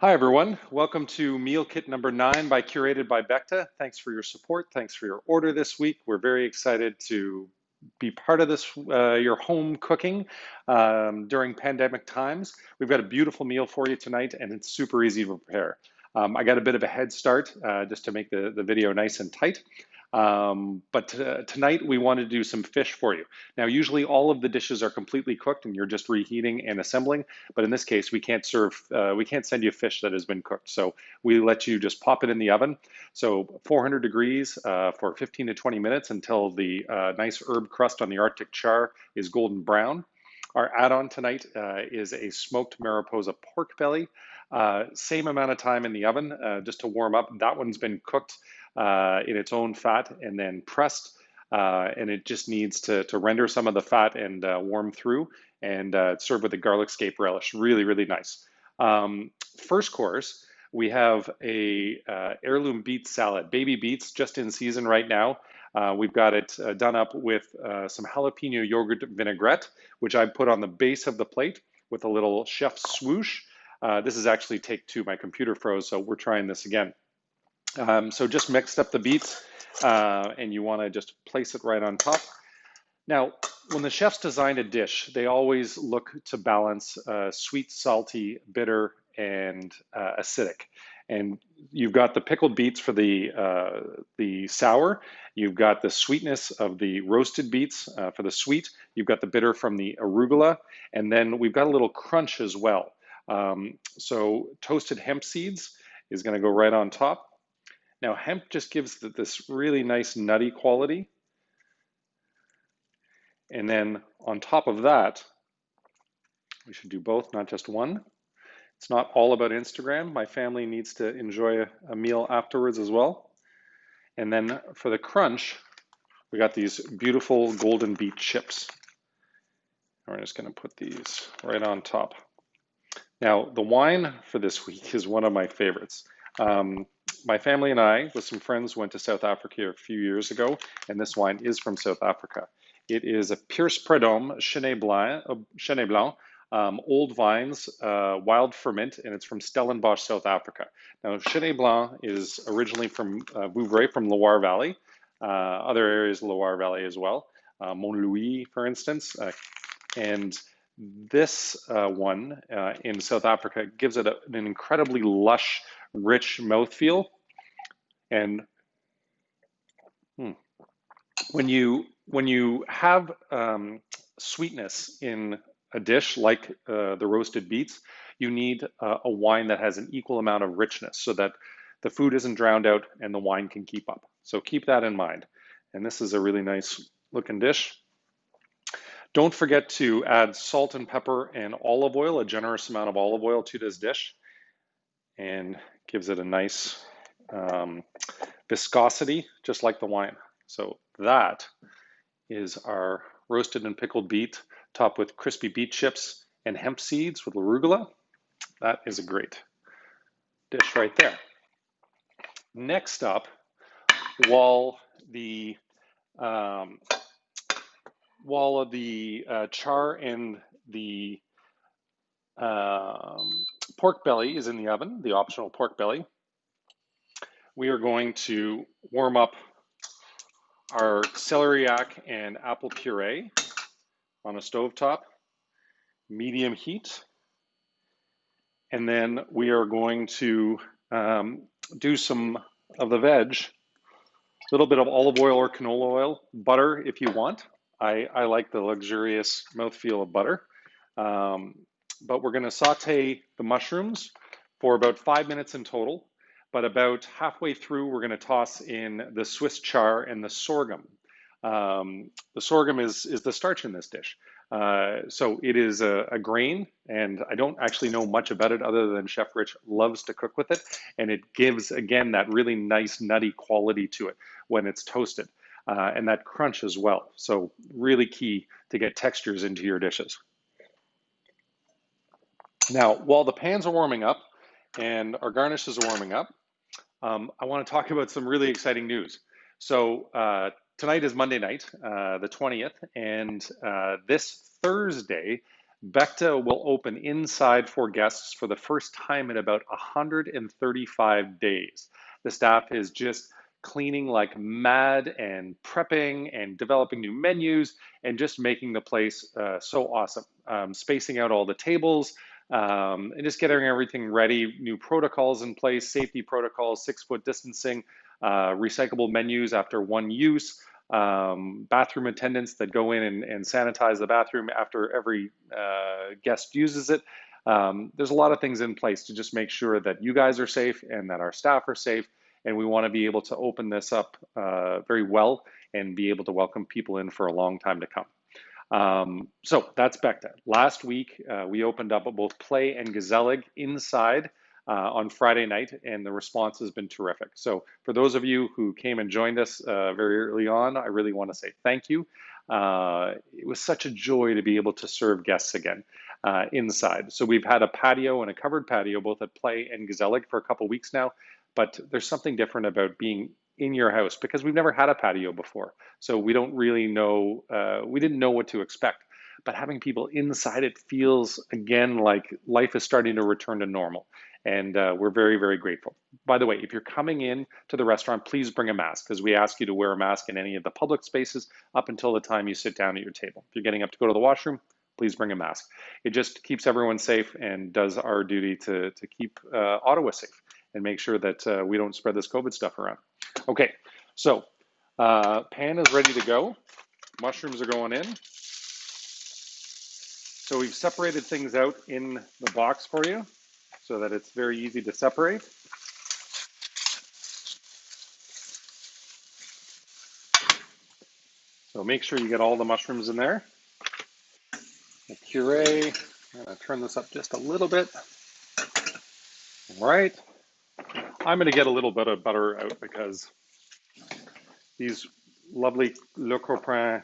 Hi, everyone. Welcome to Meal Kit number 9 by Curated by Beckta. Thanks for your support. Thanks for your order this week. We're very excited to be part of this, your home cooking during pandemic times. We've got a beautiful meal for you tonight, and it's super easy to prepare. I got a bit of a head start just to make the video nice and tight. But tonight we want to do some fish for you. Now, usually all of the dishes are completely cooked and you're just reheating and assembling. But in this case, we can't send you fish that has been cooked. So we let you just pop it in the oven. So 400 degrees for 15 to 20 minutes until the nice herb crust on the Arctic char is golden brown. Our add-on tonight is a smoked Mariposa pork belly. Same amount of time in the oven just to warm up. That one's been cooked in its own fat and then pressed, and it just needs to render some of the fat and warm through, and served with a garlic scape relish. Really, really nice. First course, we have a heirloom beet salad. Baby beets, just in season right now. We've got it done up with some jalapeno yogurt vinaigrette, which I put on the base of the plate with a little chef swoosh. This is actually take two. My computer froze, so we're trying this again. So just mixed up the beets, and you want to just place it right on top. Now, when the chefs design a dish, they always look to balance sweet, salty, bitter, and acidic. And you've got the pickled beets for the sour. You've got the sweetness of the roasted beets for the sweet. You've got the bitter from the arugula, and then we've got a little crunch as well. So toasted hemp seeds is going to go right on top. Now, hemp just gives this really nice nutty quality. And then on top of that, we should do both, not just one. It's not all about Instagram. My family needs to enjoy a meal afterwards as well. And then for the crunch, we got these beautiful golden beet chips. And we're just going to put these right on top. Now, the wine for this week is one of my favorites. My family and I, with some friends, went to South Africa a few years ago, and this wine is from South Africa. It is a Pierce Prudhomme Chenin Blanc, old vines, wild ferment, and it's from Stellenbosch, South Africa. Now, Chenin Blanc is originally from Vouvray, from Loire Valley, other areas of Loire Valley as well, Mont Louis, for instance, and this one in South Africa gives it an incredibly lush, rich mouthfeel. And when you have sweetness in a dish like the roasted beets, you need a wine that has an equal amount of richness so that the food isn't drowned out and the wine can keep up. So keep that in mind. And this is a really nice looking dish. Don't forget to add salt and pepper and olive oil, a generous amount of olive oil to this dish, and gives it a nice viscosity, just like the wine. So that is our roasted and pickled beet, topped with crispy beet chips and hemp seeds with arugula. That is a great dish right there. Next up, while the char and the pork belly is in the oven, the optional pork belly, we are going to warm up our celeriac and apple puree on a stovetop, medium heat. And then we are going to do some of the veg, a little bit of olive oil or canola oil, butter if you want. I like the luxurious mouthfeel of butter. But we're going to saute the mushrooms for about 5 minutes in total. But about halfway through, we're going to toss in the Swiss chard and the sorghum. The sorghum is the starch in this dish. So it is a grain, and I don't actually know much about it other than Chef Rich loves to cook with it. And it gives, again, that really nice nutty quality to it when it's toasted, and that crunch as well. So really key to get textures into your dishes. Now, while the pans are warming up and our garnishes are warming up, I want to talk about some really exciting news. So tonight is Monday night, the 20th, and this Thursday, Beckta will open inside for guests for the first time in about 135 days. The staff is just cleaning like mad and prepping and developing new menus and just making the place so awesome. Spacing out all the tables and just getting everything ready, new protocols in place, safety protocols, 6-foot distancing, recyclable menus after one use, bathroom attendants that go in and sanitize the bathroom after every guest uses it. There's a lot of things in place to just make sure that you guys are safe and that our staff are safe. And we want to be able to open this up very well and be able to welcome people in for a long time to come. So that's Beckta. Last week, we opened up both Play and Gezellig inside on Friday night, and the response has been terrific. So for those of you who came and joined us very early on, I really want to say thank you. It was such a joy to be able to serve guests again inside. So we've had a patio and a covered patio both at Play and Gezellig for a couple weeks now, but there's something different about being in your house because we've never had a patio before. So we don't really know, we didn't know what to expect. But having people inside it feels, again, like life is starting to return to normal. And we're very, very grateful. By the way, if you're coming in to the restaurant, please bring a mask because we ask you to wear a mask in any of the public spaces up until the time you sit down at your table. If you're getting up to go to the washroom, please bring a mask. It just keeps everyone safe and does our duty to keep Ottawa safe and make sure that we don't spread this COVID stuff around. Okay, so pan is ready to go. Mushrooms are going in. So we've separated things out in the box for you so that it's very easy to separate. So make sure you get all the mushrooms in there. The puree, I'm gonna turn this up just a little bit. All right, I'm gonna get a little bit of butter out because these lovely Le Copain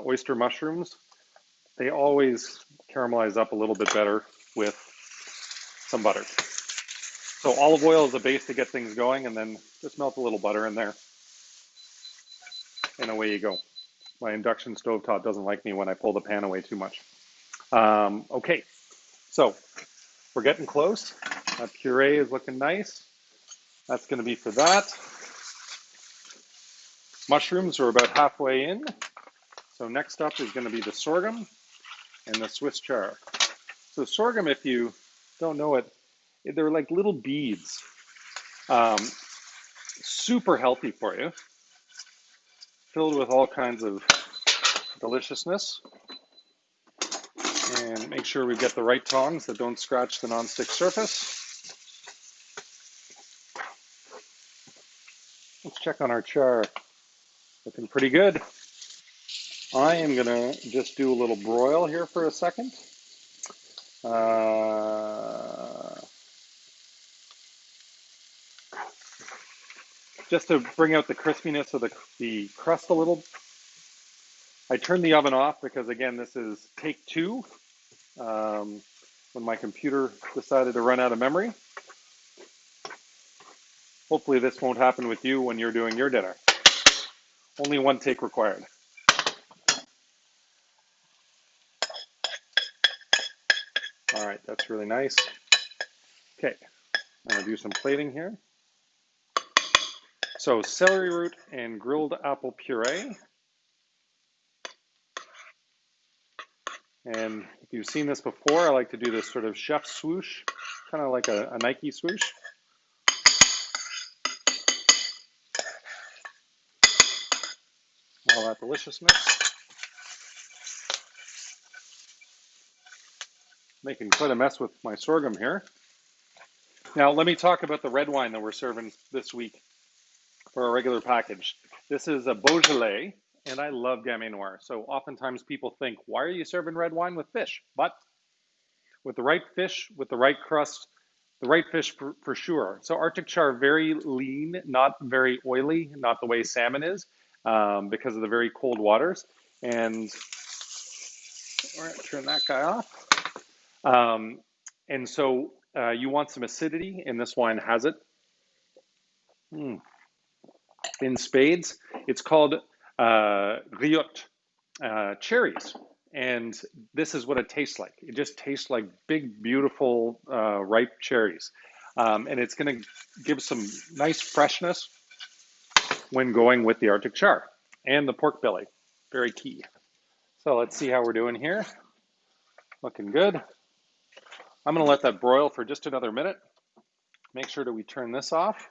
oyster mushrooms, they always caramelize up a little bit better with some butter. So olive oil is the base to get things going, and then just melt a little butter in there. And away you go. My induction stovetop doesn't like me when I pull the pan away too much. Okay, so we're getting close. That puree is looking nice. That's going to be for that. Mushrooms are about halfway in. So next up is going to be the sorghum and the Swiss chard. So sorghum, if you don't know it, they're like little beads. Super healthy for you. Filled with all kinds of deliciousness. And make sure we get the right tongs that don't scratch the nonstick surface. Let's check on our char. Looking pretty good. I am gonna just do a little broil here for a second. Just to bring out the crispiness of the crust a little. I turned the oven off because, again, this is take two when my computer decided to run out of memory. Hopefully this won't happen with you when you're doing your dinner. Only one take required. All right, that's really nice. Okay, I'm gonna do some plating here. So celery root and grilled apple puree. And if you've seen this before, I like to do this sort of chef swoosh, kind of like a Nike swoosh. All that deliciousness. Making quite a mess with my sorghum here. Now let me talk about the red wine that we're serving this week for our regular package. This is a Beaujolais, and I love Gamay Noir. So oftentimes people think, why are you serving red wine with fish? But with the right fish, with the right crust, the right fish for sure. So Arctic char, very lean, not very oily, not the way salmon is, because of the very cold waters. And all right, turn that guy off. And so you want some acidity, and this wine has it. In spades. It's called Griotte, cherries. And this is what it tastes like. It just tastes like big, beautiful, ripe cherries. And it's going to give some nice freshness when going with the Arctic char and the pork belly. Very key. So let's see how we're doing here. Looking good. I'm going to let that broil for just another minute. Make sure that we turn this off.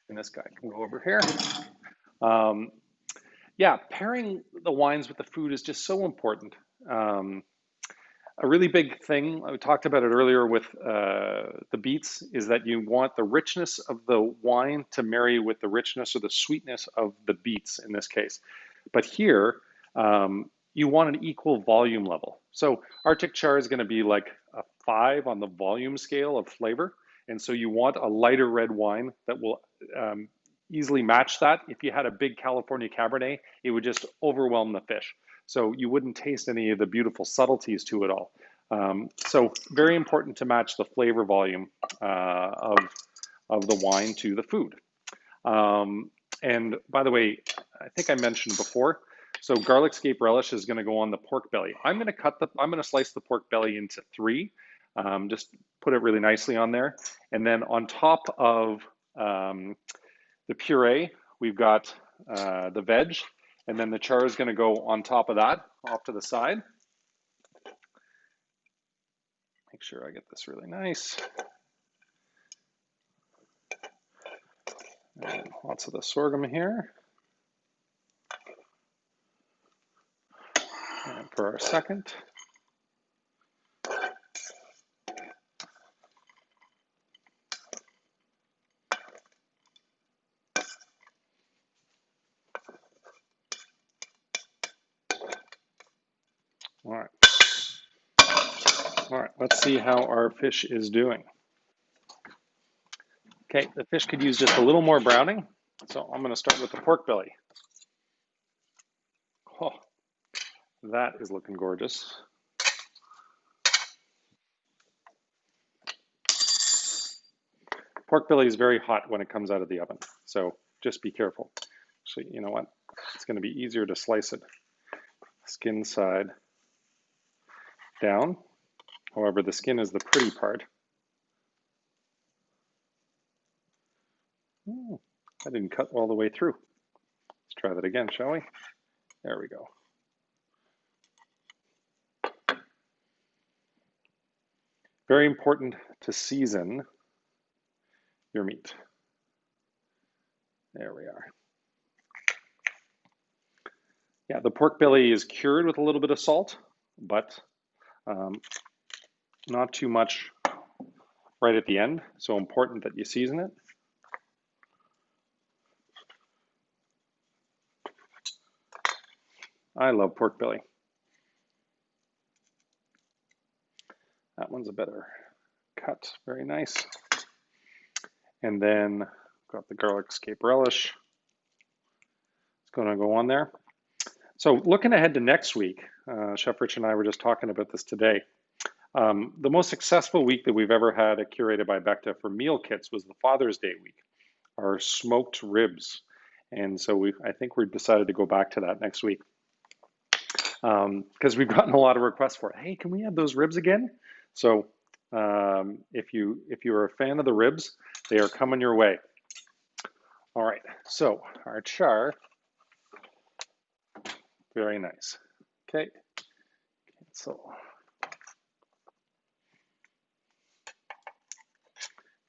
And this guy can go over here. Yeah, pairing the wines with the food is just so important. A really big thing, I talked about it earlier with the beets, is that you want the richness of the wine to marry with the richness or the sweetness of the beets in this case. But here, you want an equal volume level. So Arctic char is going to be like a 5 on the volume scale of flavor. And so you want a lighter red wine that will easily match that. If you had a big California Cabernet, it would just overwhelm the fish. So you wouldn't taste any of the beautiful subtleties to it all. So very important to match the flavor volume of the wine to the food. And by the way, I think I mentioned before, so garlic scape relish is going to go on the pork belly. I'm going to slice the pork belly into 3, just put it really nicely on there. And then on top of the puree, we've got the veg, and then the char is going to go on top of that, off to the side. Make sure I get this really nice. And lots of the sorghum here. And for our second. All right. All right, let's see how our fish is doing. Okay, the fish could use just a little more browning. So I'm going to start with the pork belly. Oh, that is looking gorgeous. Pork belly is very hot when it comes out of the oven, so just be careful. Actually, you know what? It's going to be easier to slice it skin side down. However, the skin is the pretty part. Oh, I didn't cut all the way through. Let's try that again, shall we? There we go. Very important to season your meat. There we are. Yeah, the pork belly is cured with a little bit of salt, but not too much right at the end. So important that you season it. I love pork belly. That one's a better cut, very nice. And then got the garlic scape relish. It's going to go on there. So looking ahead to next week, Chef Rich and I were just talking about this today. The most successful week that we've ever had at Curated by Beckta for meal kits was the Father's Day week, our smoked ribs. And so I think we've decided to go back to that next week because we've gotten a lot of requests for it. Hey, can we have those ribs again? So if you're a fan of the ribs, they are coming your way. All right, so our char, very nice. Okay, so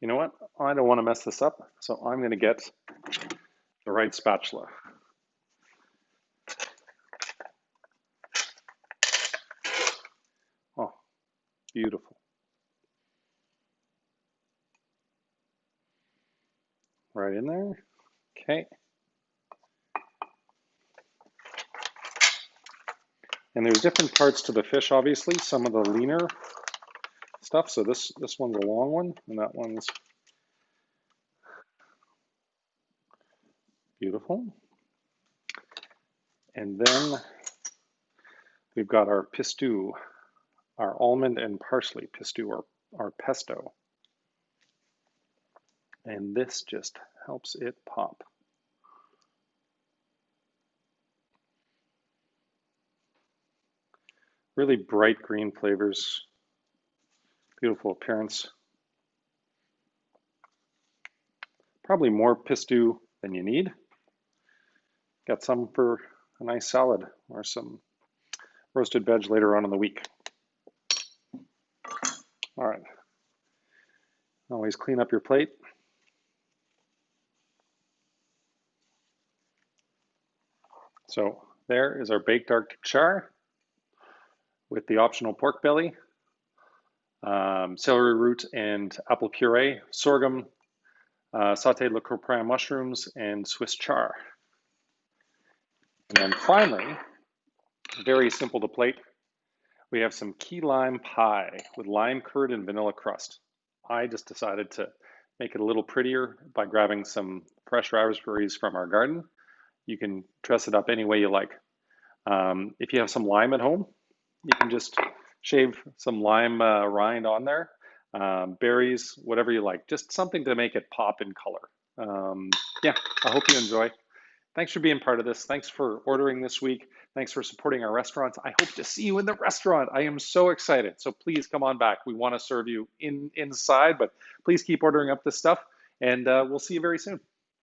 you know what? I don't want to mess this up, so I'm going to get the right spatula. Oh, beautiful. Right in there. Okay. And there's different parts to the fish, obviously. Some of the leaner stuff. So this one's a long one, and that one's beautiful. And then we've got our pistou, our almond and parsley pistou, or our pesto. And this just helps it pop. Really bright green flavors, beautiful appearance. Probably more pistou than you need. Got some for a nice salad or some roasted veg later on in the week. All right. Always clean up your plate. So there is our baked Arctic char with the optional pork belly, celery root and apple puree, sorghum, sauteed Le Couprin mushrooms, and Swiss char. And then finally, very simple to plate, we have some key lime pie with lime curd and vanilla crust. I just decided to make it a little prettier by grabbing some fresh raspberries from our garden. You can dress it up any way you like. If you have some lime at home, you can just shave some lime rind on there. Berries, whatever you like, just something to make it pop in color. Yeah, I hope you enjoy. Thanks for being part of this. Thanks for ordering this week. Thanks for supporting our restaurants. I hope to see you in the restaurant. I am so excited. So please come on back. We want to serve you inside, but please keep ordering up this stuff, and we'll see you very soon.